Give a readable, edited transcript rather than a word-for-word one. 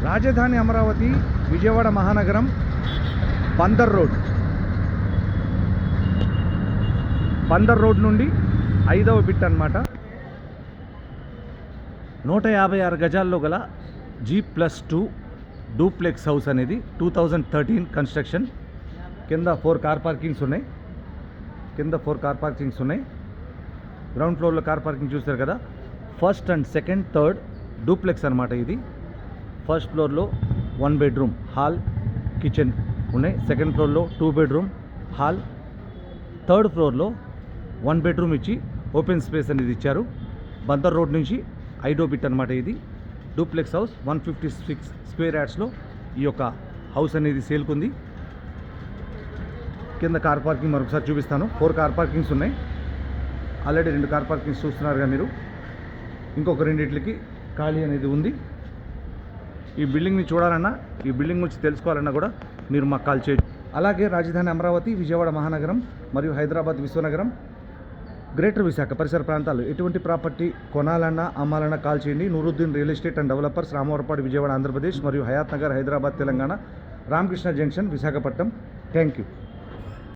రాజధాని అమరావతి విజయవాడ మహానగరం బందర్ రోడ్ నుండి 5వ బిట్ అన్నమాట. 156 గజాల్లో గల G+2 డూప్లెక్స్ హౌస్ అనేది 2013 కన్స్ట్రక్షన్. కింద 4 కార్ పార్కింగ్స్ ఉన్నాయి. గ్రౌండ్ ఫ్లోర్లో కార్ పార్కింగ్ చూస్తారు కదా. First and second third duplex అనమాట ఇది. ఫస్ట్ ఫ్లోర్లో 1 బెడ్రూమ్ హాల్ కిచెన్ ఉన్నాయి. సెకండ్ ఫ్లోర్లో 2 బెడ్రూమ్ హాల్. థర్డ్ ఫ్లోర్లో 1 బెడ్రూమ్ ఇచ్చి ఓపెన్ స్పేస్ అనేది ఇచ్చారు. బందర్ రోడ్ నుంచి 5వ బిట్ అనమాట ఇది. డూప్లెక్స్ హౌస్ 156 స్క్వేర్ యార్డ్స్లో ఈ యొక్క హౌస్ అనేది సేల్కుంది. కింద కార్ పార్కింగ్ మరొకసారి చూపిస్తాను. 4 కార్ పార్కింగ్స్ ఉన్నాయి. ఆల్రెడీ 2 కార్ పార్కింగ్స్ చూస్తున్నారుగా మీరు. ఇంకొక 2 ఖాళీ అనేది ఉంది. ఈ బిల్డింగ్ని చూడాలన్నా, ఈ బిల్డింగ్ గురించి తెలుసుకోవాలన్నా కూడా మీరు మాకు కాల్ చేయొచ్చు. అలాగే రాజధాని అమరావతి, విజయవాడ మహానగరం మరియు హైదరాబాద్ విశ్వనగరం, గ్రేటర్ విశాఖ పరిసర ప్రాంతాలు ఎటువంటి ప్రాపర్టీ కొనాలన్నా అమ్మాలన్నా కాల్ చేయండి. Nooruddin real estate and developers, Ramavarappadu Vijayawada Andhra Pradesh మరియు Hayathnagar Hyderabad Telangana, Ramakrishna junction Visakhapatnam. Thank you.